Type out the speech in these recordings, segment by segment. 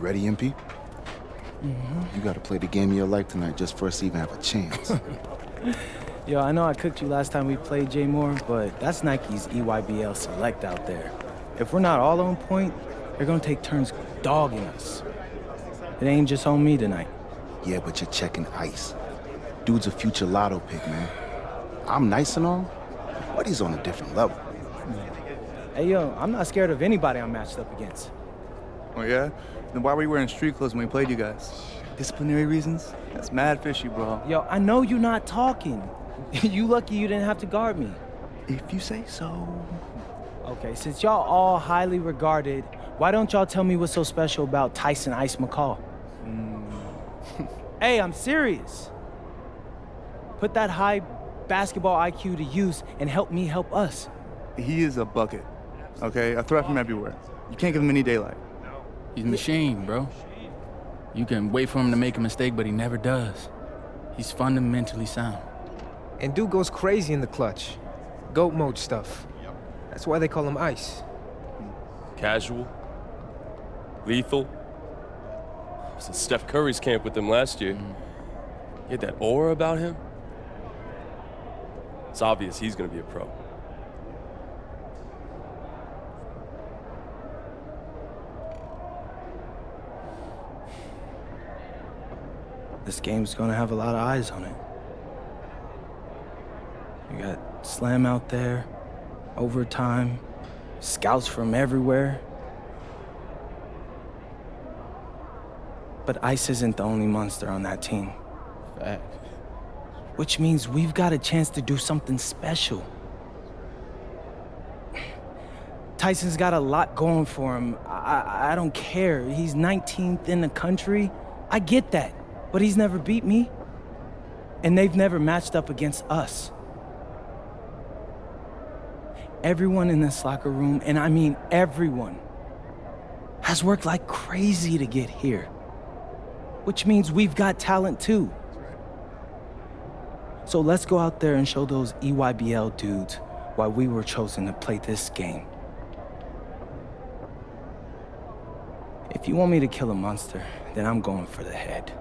ready, MP? You gotta play the game of your life tonight just for us to even have a chance. Yo, I know I cooked you last time we played J Moore, but that's Nike's EYBL Select out there. If we're not all on point, they're gonna take turns dogging us. It ain't just on me tonight. Yeah, but you're checking ice. Dude's a future lotto pick, man. I'm nice and all, but he's on a different level. Hey, yo, I'm not scared of anybody I'm matched up against. Oh, yeah? Then why were you wearing street clothes when we played you guys? Disciplinary reasons? That's mad fishy, bro. Yo, I know you're not talking. You lucky you didn't have to guard me. If you say so. Okay, since y'all all highly regarded, why don't y'all tell me what's so special about Tyson Ice McCall? Hey, I'm serious. Put that high basketball IQ to use and help me help us. He is a bucket, okay? A threat from everywhere. You can't give him any daylight. He's a machine, bro. You can wait for him to make a mistake, but he never does. He's fundamentally sound. And dude goes crazy in the clutch. GOAT mode stuff. That's why they call him Ice. Casual. Lethal. I was at Steph Curry's camp with him last year. He had that aura about him. It's obvious he's gonna be a pro. This game's gonna have a lot of eyes on it. You got Slam out there, overtime, scouts from everywhere. But Ice isn't the only monster on that team. Fact. Which means we've got a chance to do something special. Tyson's got a lot going for him. I don't care. He's 19th in the country. I get that. But he's never beat me. And they've never matched up against us. Everyone in this locker room, and I mean everyone, has worked like crazy to get here. Which means we've got talent too. So let's go out there and show those EYBL dudes why we were chosen to play this game. If you want me to kill a monster, then I'm going for the head.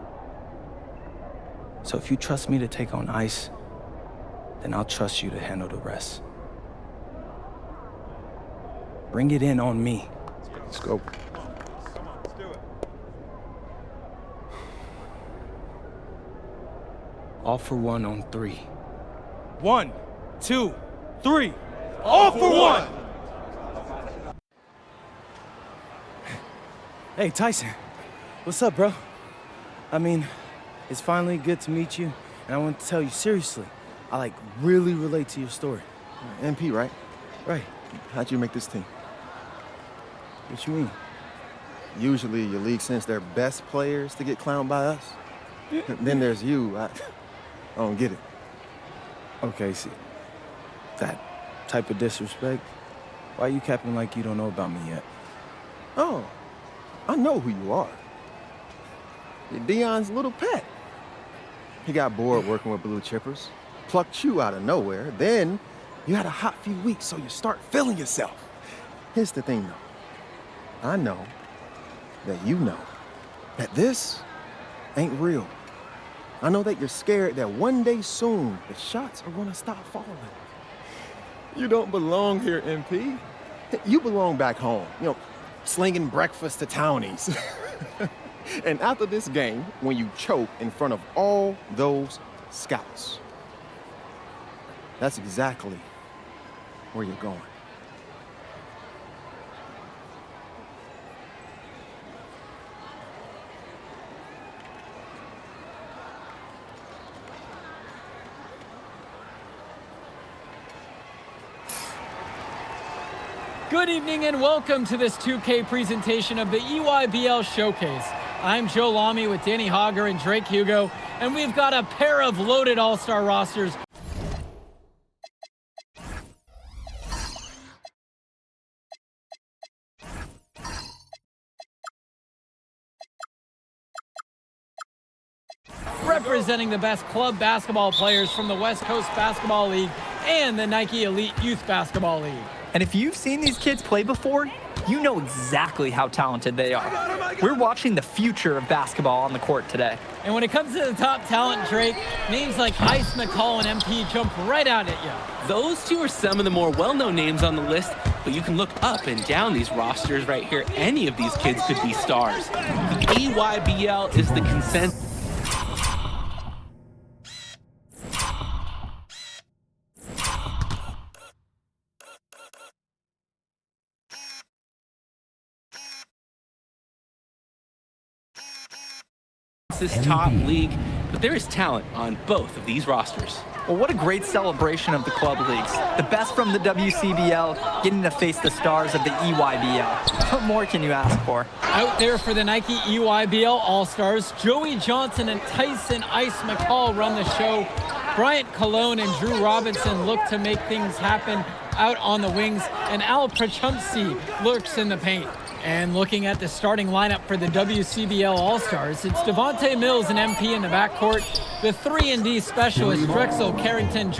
So if you trust me to take on Ice, then I'll trust you to handle the rest. Bring it in on me. Let's go. All for one on 3. 1, 2, 3. All for one! Hey, Tyson. What's up, bro? I mean, it's finally good to meet you, and I want to tell you seriously, I really relate to your story. MP, right? Right. How'd you make this team? What you mean? Usually your league sends their best players to get clowned by us. Then there's you. I don't get it. Okay, see, that type of disrespect, why you capping like you don't know about me yet? Oh, I know who you are. You're Dion's little pet. He got bored working with blue chippers, plucked you out of nowhere, then you had a hot few weeks, so you start feeling yourself. Here's the thing, though. I know that you know that this ain't real. I know that you're scared that one day soon, the shots are gonna stop falling. You don't belong here, MP. You belong back home, slinging breakfast to townies. And after this game, when you choke in front of all those scouts, that's exactly where you're going. Good evening and welcome to this 2K presentation of the EYBL Showcase. I'm Joe Lamy with Danny Hogger and Drake Hugo, and we've got a pair of loaded all-star rosters. Representing the best club basketball players from the West Coast Basketball League and the Nike Elite Youth Basketball League. And if you've seen these kids play before, you know exactly how talented they are. We're watching the future of basketball on the court today. And when it comes to the top talent, Drake, names like Ice McCall and MP jump right out at you. Those two are some of the more well-known names on the list, but you can look up and down these rosters right here. Any of these kids could be stars. The EYBL is the consensus. This top league, but there is talent on both of these rosters. Well, what a great celebration of the club leagues. The best from the WCBL getting to face the stars of the EYBL. What more can you ask for? Out there for the Nike EYBL All-Stars, Joey Johnson and Tyson Ice McCall run the show. Bryant Cologne and Drew Robinson look to make things happen out on the wings, and Al Prachumsky lurks in the paint. And looking at the starting lineup for the WCBL All-Stars, it's Devontae Mills and MP in the backcourt, the 3-and-D specialist Drexel Carrington.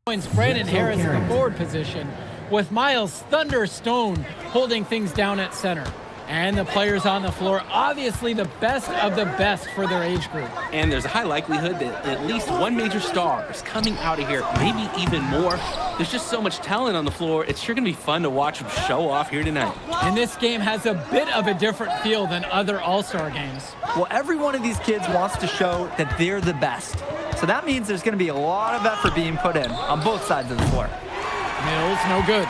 Joins Brandon Harris in the forward position, with Miles Thunderstone holding things down at center. And the players on the floor, obviously the best of the best for their age group. And there's a high likelihood that at least one major star is coming out of here, maybe even more. There's just so much talent on the floor. It's sure going to be fun to watch them show off here tonight. And this game has a bit of a different feel than other All-Star games. Well, every one of these kids wants to show that they're the best. So that means there's going to be a lot of effort being put in on both sides of the floor. Mills, no good.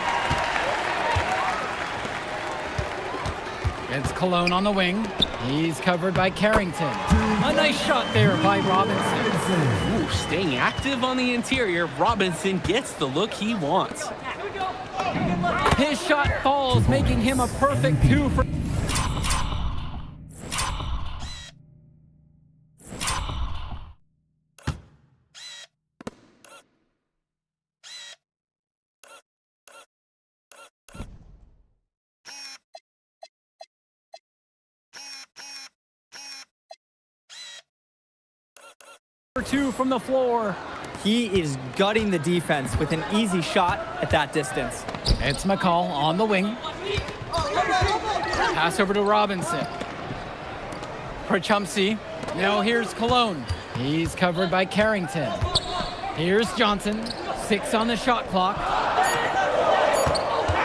It's Cologne on the wing. He's covered by Carrington. A nice shot there by Robinson. Ooh, staying active on the interior, Robinson gets the look he wants. His shot falls, making him a perfect 2 for... Two from the floor. He is gutting the defense with an easy shot at that distance. It's McCall on the wing. Pass over to Robinson. Prachumsky. Now here's Cologne. He's covered by Carrington. Here's Johnson. 6 on the shot clock.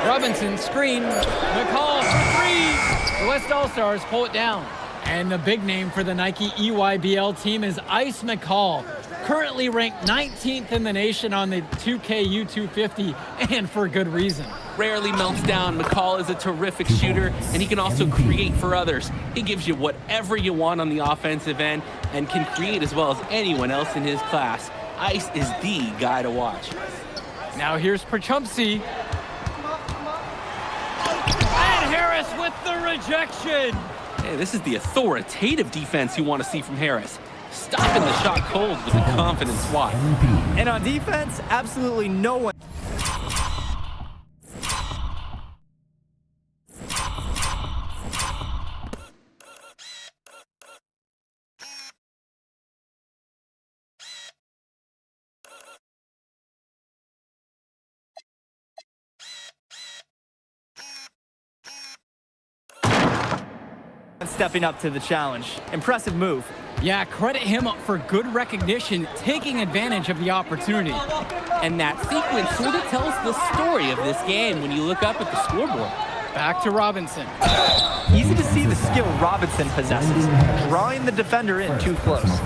Robinson screen. McCall for 3. The West All-Stars pull it down. And the big name for the Nike EYBL team is Ice McCall, currently ranked 19th in the nation on the 2K U250, and for good reason. Rarely melts down. McCall is a terrific shooter, and he can also create for others. He gives you whatever you want on the offensive end and can create as well as anyone else in his class. Ice is the guy to watch. Now here's Prachumsky. And Harris with the rejection. Hey, this is the authoritative defense you want to see from Harris. Stopping the shot cold with a confident swat. And on defense, absolutely no one. Stepping up to the challenge. Impressive move. Yeah, credit him for good recognition, taking advantage of the opportunity. And that sequence sort of tells the story of this game when you look up at the scoreboard. Back to Robinson. Easy to see the skill Robinson possesses, drawing the defender in too close.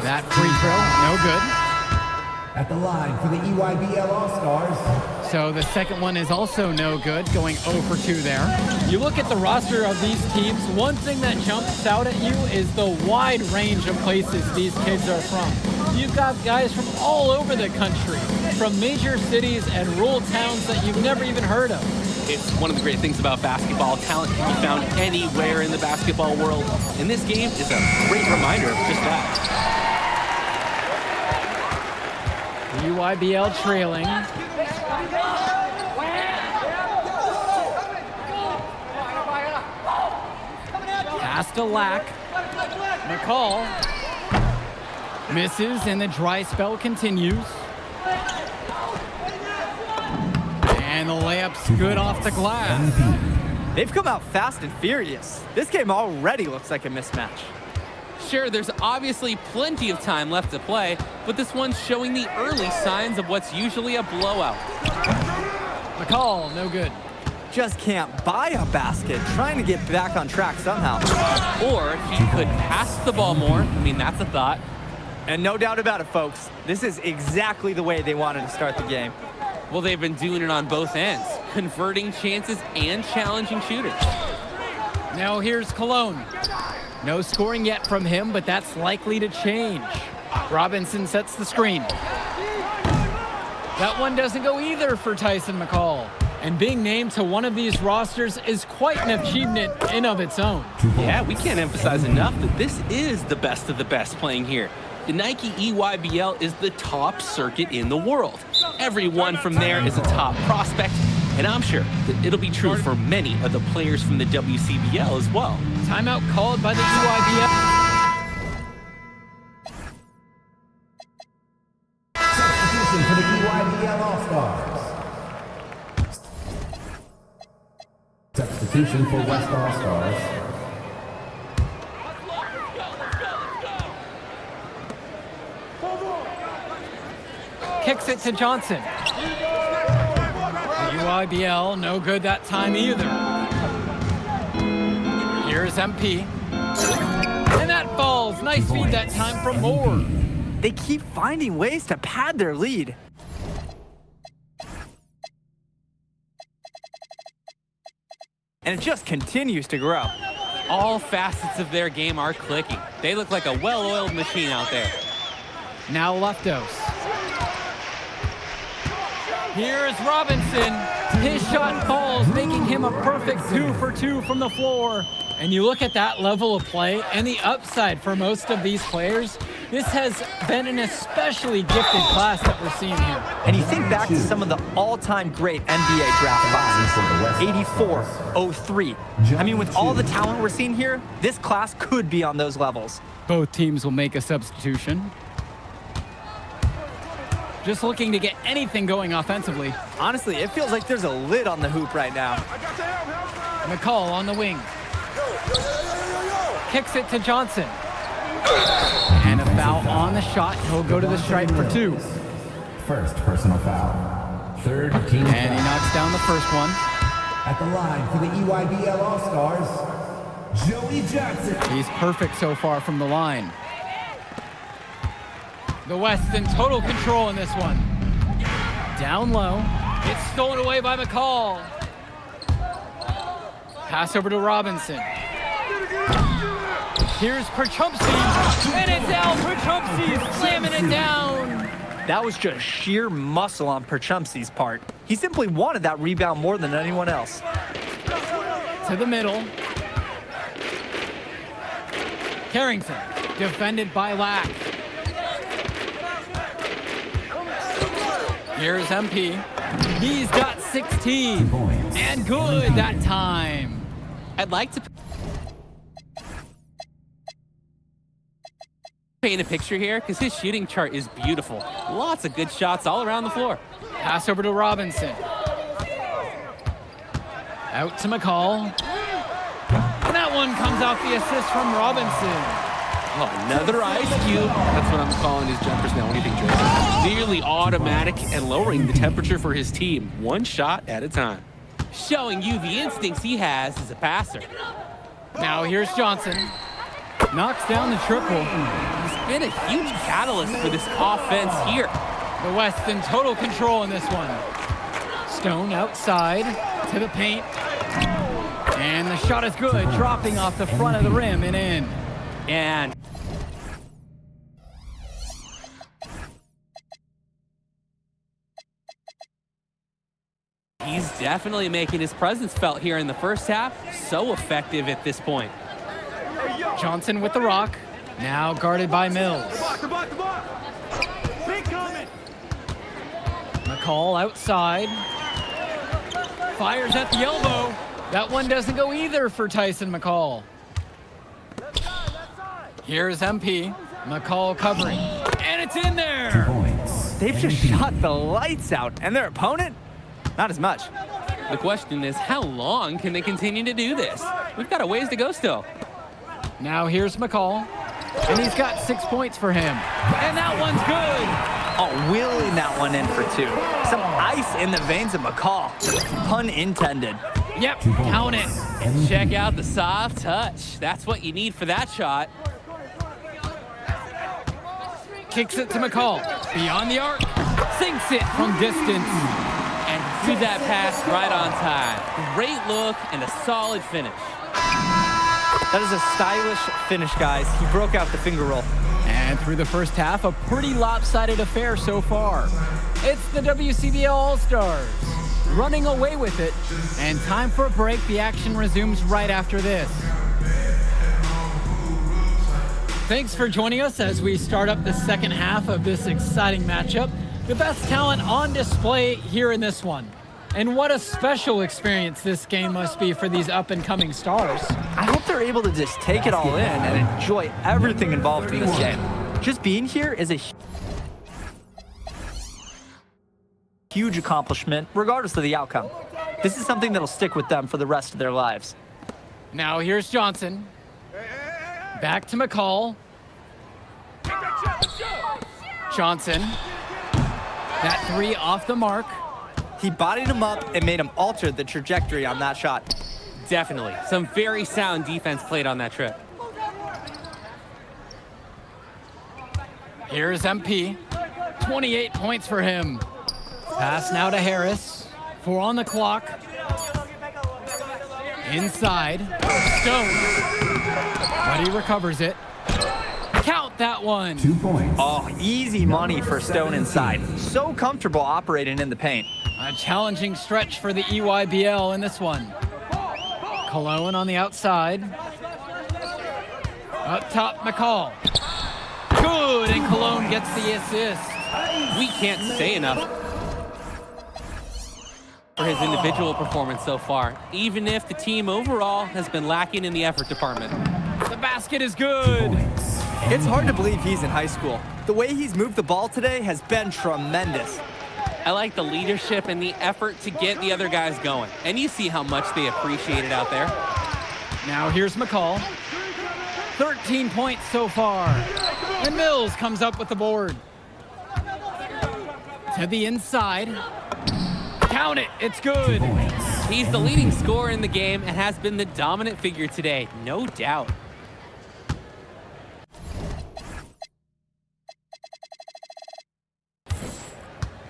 That free throw, no good. At the line for the EYBL All-Stars. So the second one is also no good, going 0 for 2 there. You look at the roster of these teams, one thing that jumps out at you is the wide range of places these kids are from. You've got guys from all over the country, from major cities and rural towns that you've never even heard of. It's one of the great things about basketball. Talent can be found anywhere in the basketball world, and this game is a great reminder of just that. UYBL trailing. Pass to Lack. McCall misses, and the dry spell continues. And the layup's good off the glass. They've come out fast and furious. This game already looks like a mismatch. Sure, there's obviously plenty of time left to play, but this one's showing the early signs of what's usually a blowout. McCall, no good. Just can't buy a basket, trying to get back on track somehow. Or he could pass the ball more. I mean, that's a thought. And no doubt about it, folks, this is exactly the way they wanted to start the game. Well, they've been doing it on both ends, converting chances and challenging shooters. Now here's Cologne. No scoring yet from him, but that's likely to change. Robinson sets the screen. That one doesn't go either for Tyson McCall. And being named to one of these rosters is quite an achievement in of its own. Yeah, we can't emphasize enough that this is the best of the best playing here. The Nike EYBL is the top circuit in the world. Everyone from there is a top prospect, and I'm sure that it'll be true for many of the players from the WCBL as well. Timeout called by the EYBL. Substitution for the EYBL All-Stars. Substitution for West All-Stars. Kicks it to Johnson. UYBL, no good that time either. Here's MP. And that falls. Nice feed that time from Moore. They keep finding ways to pad their lead. And it just continues to grow. All facets of their game are clicking. They look like a well-oiled machine out there. Now Leftos. Here's Robinson. His shot falls, making him a perfect 2 for 2 from the floor. And you look at that level of play and the upside for most of these players, this has been an especially gifted class that we're seeing here. And you think back to some of the all-time great NBA draft classes, 84, 03. I mean, with all the talent we're seeing here, this class could be on those levels. Both teams will make a substitution. Just looking to get anything going offensively. Honestly, it feels like there's a lid on the hoop right now. McCall on the wing. Kicks it to Johnson. And a foul on the shot. He'll go to the stripe for 2. First personal foul. Third team And he foul. knocks down the first one. At the line for the EYBL All-Stars, Joey Johnson. He's perfect so far from the line. The West in total control in this one. Down low. It's stolen away by McCall. Pass over to Robinson. Here's Perchumpsky. And it's Al Perchumpsky slamming it down. That was just sheer muscle on Perchumpsky's part. He simply wanted that rebound more than anyone else. To the middle. Carrington, defended by Lack. Here's MP. He's got 16. And good that time. I'd like to paint a picture here because his shooting chart is beautiful. Lots of good shots all around the floor. Pass over to Robinson. Out to McCall. And that one comes off the assist from Robinson. Oh, another ice cube. That's what I'm calling his jumpers now. What do you think, Joe? Nearly automatic and lowering the temperature for his team, one shot at a time. Showing you the instincts he has as a passer. Now here's Johnson. Knocks down the triple. He's been a huge catalyst for this offense here. The West in total control in this one. Stone outside to the paint. And the shot is good, dropping off the front of the rim and in. And he's definitely making his presence felt here in the first half. So effective at this point. Johnson with the rock. Now guarded by Mills. McCall outside. Fires at the elbow. That one doesn't go either for Tyson McCall. Here's MP. McCall covering. And it's in there. They've just shot the lights out, and their opponent, not as much. The question is, how long can they continue to do this? We've got a ways to go still. Now here's McCall. And he's got 6 points for him. And that one's good. Oh, wheeling that one in for 2. Some ice in the veins of McCall. Pun intended. Yep, count it. And check out the soft touch. That's what you need for that shot. Kicks it to McCall. Beyond the arc. Sinks it from distance. And threw that pass right on time. Great look and a solid finish. That is a stylish finish, guys. He broke out the finger roll. And through the first half, a pretty lopsided affair so far. It's the WCBL All-Stars running away with it. And time for a break. The action resumes right after this. Thanks for joining us as we start up the second half of this exciting matchup. The best talent on display here in this one. And what a special experience this game must be for these up-and-coming stars. I hope they're able to just take it all in and enjoy everything involved in this game. Just being here is a huge accomplishment, regardless of the outcome. This is something that'll stick with them for the rest of their lives. Now here's Johnson. Back to McCall. Johnson. That 3 off the mark. He bodied him up and made him alter the trajectory on that shot. Definitely. Some very sound defense played on that trip. Here's MP. 28 points for him. Pass now to Harris. 4 on the clock. Inside. Stone. But he recovers it. Count that one. 2 points. Oh, easy money for Stone inside. So comfortable operating in the paint. A challenging stretch for the EYBL in this one. Cologne on the outside. Up top, McCall. Good, and Cologne gets the assist. We can't say enough for his individual performance so far, even if the team overall has been lacking in the effort department. The basket is good. It's hard to believe he's in high school. The way he's moved the ball today has been tremendous. I like the leadership and the effort to get the other guys going. And you see how much they appreciate it out there. Now here's McCall. 13 points so far. And Mills comes up with the board. To the inside. Count it, it's good. He's the leading scorer in the game and has been the dominant figure today, no doubt.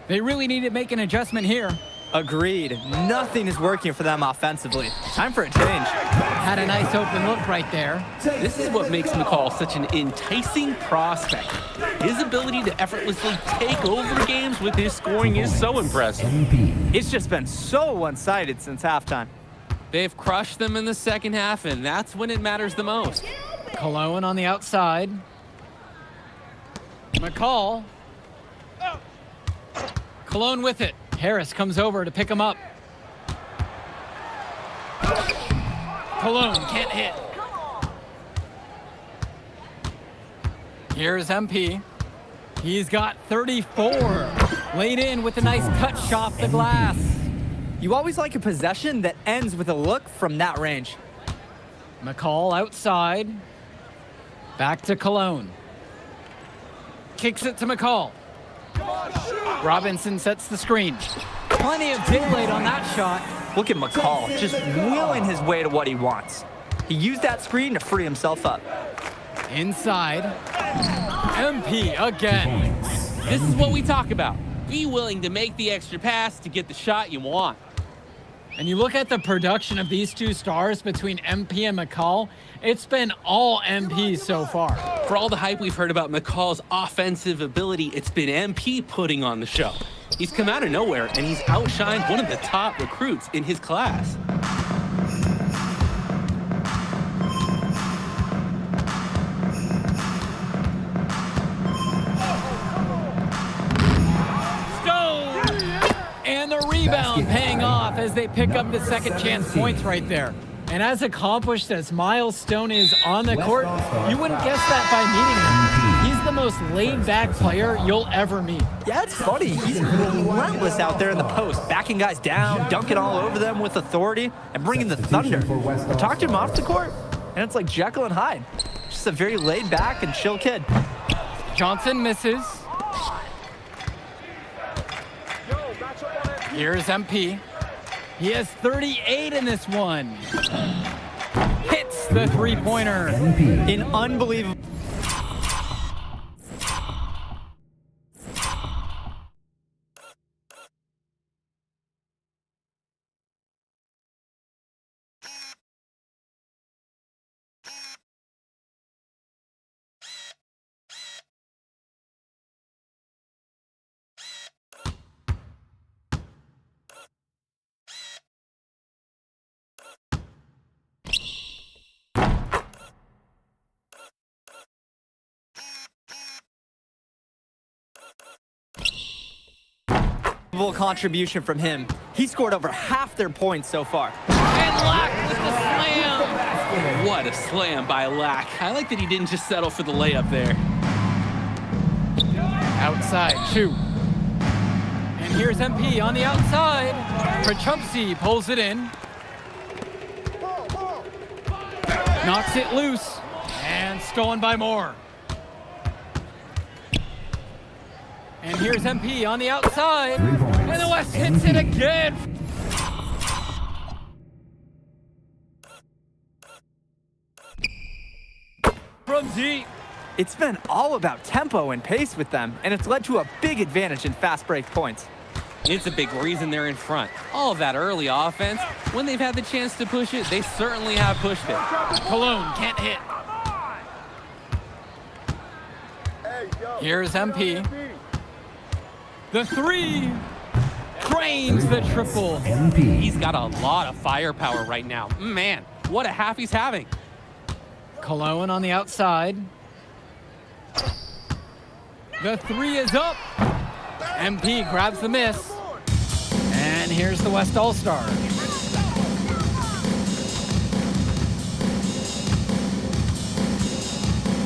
They really need to make an adjustment here. Agreed. Nothing is working for them offensively. Time for a change. Had a nice open look right there. This is what makes McCall such an enticing prospect. His ability to effortlessly take over games with his scoring is so impressive. It's just been so one-sided since halftime. They've crushed them in the second half, and that's when it matters the most. Cologne on the outside. McCall. Cologne with it. Harris comes over to pick him up. Cologne can't hit. Here's MP. He's got 34. Laid in with a nice touch off the glass. You always like a possession that ends with a look from that range. McCall outside. Back to Cologne. Kicks it to McCall. Robinson sets the screen. Plenty of daylight on that shot. Look at McCall, just wheeling his way to what he wants. He used that screen to free himself up. Inside. MP again. This is what we talk about. Be willing to make the extra pass to get the shot you want. And you look at the production of these two stars between MP and McCall, it's been all MP so far. For all the hype we've heard about McCall's offensive ability, it's been MP putting on the show. He's come out of nowhere, and he's outshined one of the top recruits in his class. And the rebound paying off as they pick up the second chance points right there. And as accomplished as Miles Stone is on the court, you wouldn't guess that by meeting him. He's the most laid-back player you'll ever meet. Yeah, it's funny. He's relentless out there in the post, backing guys down, dunking all over them with authority, and bringing the thunder. But talk to him off the court, and it's like Jekyll and Hyde. Just a very laid-back and chill kid. Johnson misses. Here's MP. He has 38 in this one. Hits the three-pointer. An unbelievable. Contribution from him. He scored over half their points so far. And Lack with the slam. What a slam by Lack. I like that he didn't just settle for the layup there. Outside, Chu. And here's MP on the outside. Prachumpsy pulls it in. Knocks it loose. And stolen by Moore. And here's MP on the outside. And the West hits it again. From deep. It's been all about tempo and pace with them, and it's led to a big advantage in fast break points. It's a big reason they're in front. All of that early offense, when they've had the chance to push it, they certainly have pushed it. Cologne can't hit. Here's MP. The three drains the triple. He's got a lot of firepower right now. Man, what a half he's having. Cologne on the outside. The three is up. MP grabs the miss. And here's the West All-Stars.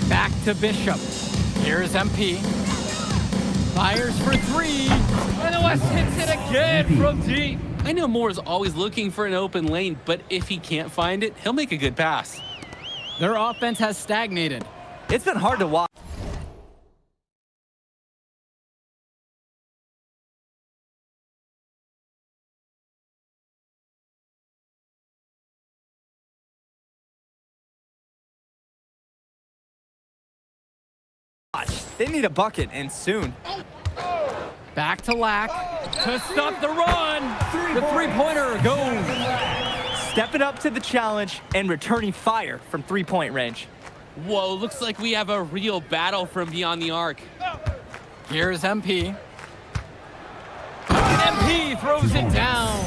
Back to Bishop. Here's MP. Fires for three, and the West hits it again from deep. I know Moore is always looking for an open lane, but if he can't find it, he'll make a good pass. Their offense has stagnated. It's been hard to watch. They need a bucket, and soon. Back to Lack to stop the run. The three-pointer goes. Stepping up to the challenge and returning fire from three-point range. Whoa, looks like we have a real battle from beyond the arc. Here's MP. MP throws it down.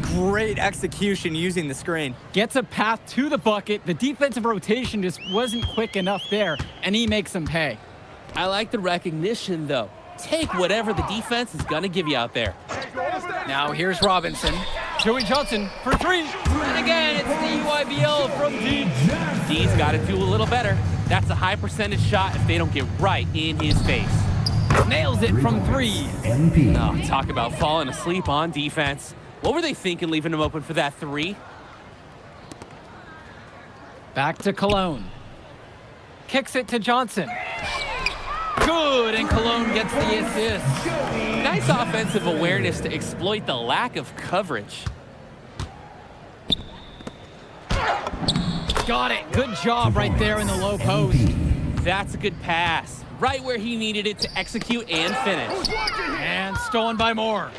Great execution using the screen. Gets a path to the bucket. The defensive rotation just wasn't quick enough there, and he makes them pay. I like the recognition, though. Take whatever the defense is going to give you out there. Now here's Robinson. Joey Johnson for three. And again, it's the EYBL from deep. D's got to do a little better. That's a high percentage shot if they don't get right in his face. Nails it from three. Oh, talk about falling asleep on defense. What were they thinking leaving him open for that three? Back to Cologne. Kicks it to Johnson. Good, and Cologne gets the assist. Nice offensive awareness to exploit the lack of coverage. Got it. Good job right there in the low post. That's a good pass. right where he needed it to execute and finish. And stolen by Moore.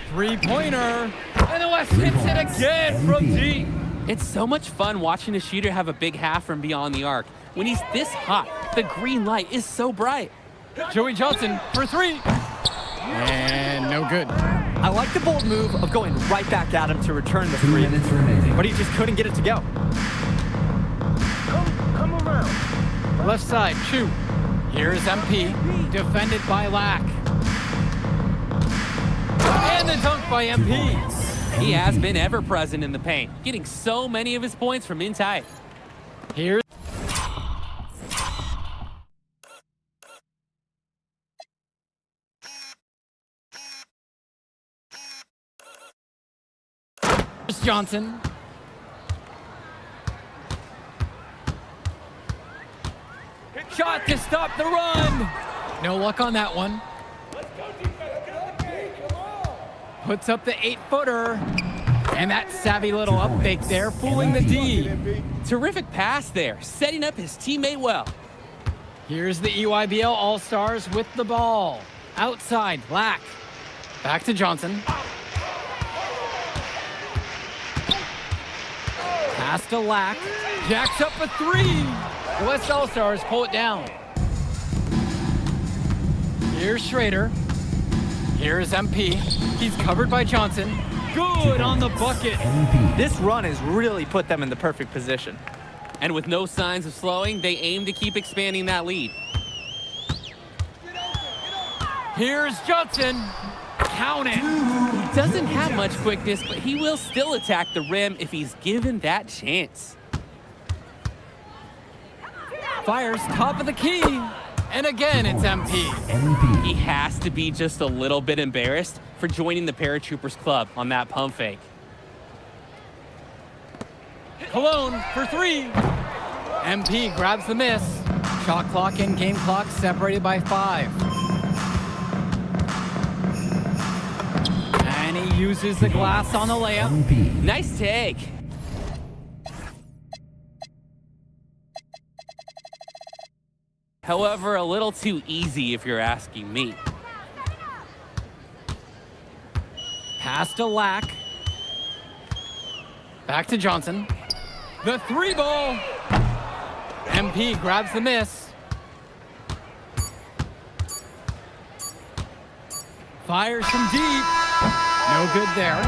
Three-pointer. And the West hits it again from deep. It's so much fun watching a shooter have a big half from beyond the arc. When he's this hot, the green light is so bright. Joey Johnson for three. And no good. I like the bold move of going right back at him to return the three, but he just couldn't get it to go. Come around. Left side, Chu. Here's MP, defended by Lack. And the dunk by MP. He has been ever present in the paint, getting so many of his points from inside. Here's Johnson. Shot to stop the run. No luck on that one. Puts up the 8-footer. And that savvy little up fake there, fooling the D. Terrific pass there, setting up his teammate well. Here's the EYBL All-Stars with the ball. Outside, Black. Back to Johnson. Pass to Lack. Jacks up a three. The West All-Stars pull it down. Here's Schrader. Here's MP. He's covered by Johnson. Good on the bucket. This run has really put them in the perfect position. And with no signs of slowing, they aim to keep expanding that lead. Here's Johnson. Count it. He doesn't have much quickness, but he will still attack the rim if he's given that chance. Fires top of the key. And again, it's MP. He has to be just a little bit embarrassed for joining the Paratroopers club on that pump fake. Cologne for three. MP grabs the miss. Shot clock and game clock separated by 5. And he uses the glass on the layup. Nice take. However, a little too easy if you're asking me. Pass to Lack. Back to Johnson. The three ball. MP grabs the miss. Fires from deep. No good there.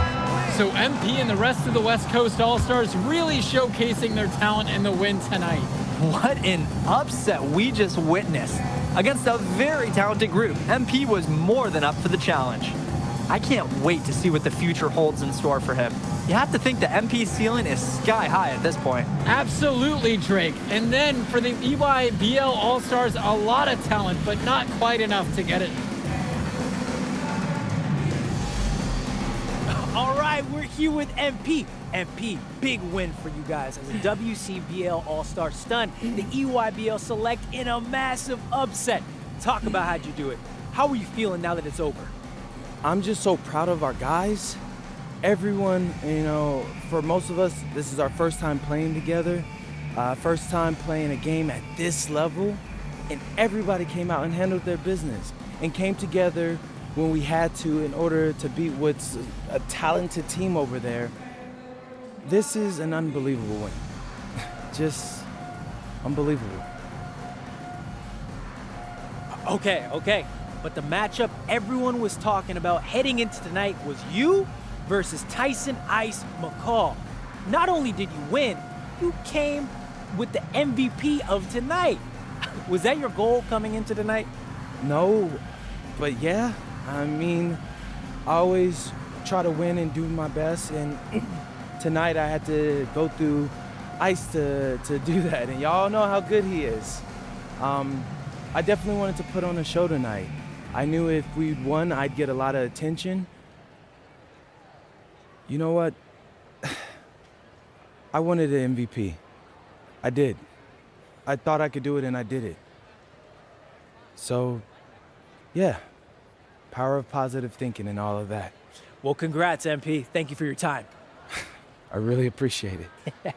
So MP and the rest of the West Coast All-Stars really showcasing their talent in the win tonight. What an upset we just witnessed. Against a very talented group, MP was more than up for the challenge. I can't wait to see what the future holds in store for him. You have to think the MP ceiling is sky high at this point. Absolutely, Drake. And then for the EYBL All-Stars, a lot of talent, but not quite enough to get it. All right, we're here with MP. MP, big win for you guys as a WCBL All-Star stunned the EYBL Select in a massive upset. Talk about how'd you do it. How are you feeling now that it's over? I'm just so proud of our guys. Everyone, you know, for most of us, this is our first time playing together, first time playing a game at this level, and everybody came out and handled their business and came together when we had to in order to beat what's a talented team over there. This is an unbelievable win. Just unbelievable. Okay. But the matchup everyone was talking about heading into tonight was you versus Tyson Ice McCall. Not only did you win, you came with the MVP of tonight. Was that your goal coming into tonight? No, but yeah, I mean, I always try to win and do my best, and tonight I had to go through Ice to do that, and y'all know how good he is. I definitely wanted to put on a show tonight. I knew if we'd won, I'd get a lot of attention. You know what? I wanted an MVP. I did. I thought I could do it, and I did it. So, yeah, power of positive thinking and all of that. Well, congrats, MP. Thank you for your time. I really appreciate it.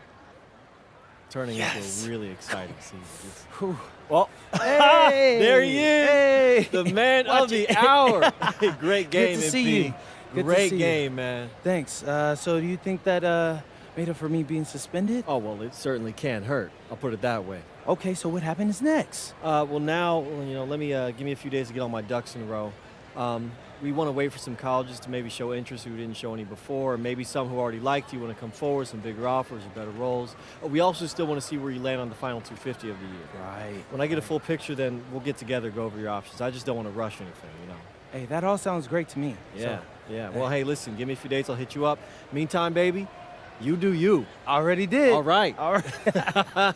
turning Yes. into a really exciting season. Whew. Well, Hey! there he is, Hey! the man Watch of the it. hour. Great game, Good to see MP. you. Good to Great see you. game, man. Thanks. So do you think that made up for me being suspended? Oh, well, it certainly can't hurt. I'll put it that way. Okay, so what happens next? Well, now, let me give me a few days to get all my ducks in a row. We want to wait for some colleges to maybe show interest who didn't show any before, or maybe some who already liked you want to come forward, some bigger offers or better roles. We also still want to see where you land on the final 250 of the year. Right. When I get a full picture, then we'll get together, go over your options. I just don't want to rush anything, Hey, that all sounds great to me. Yeah, So, yeah. Well, hey, listen, give me a few dates, I'll hit you up. Meantime, baby, you do you. already did. All right. All right.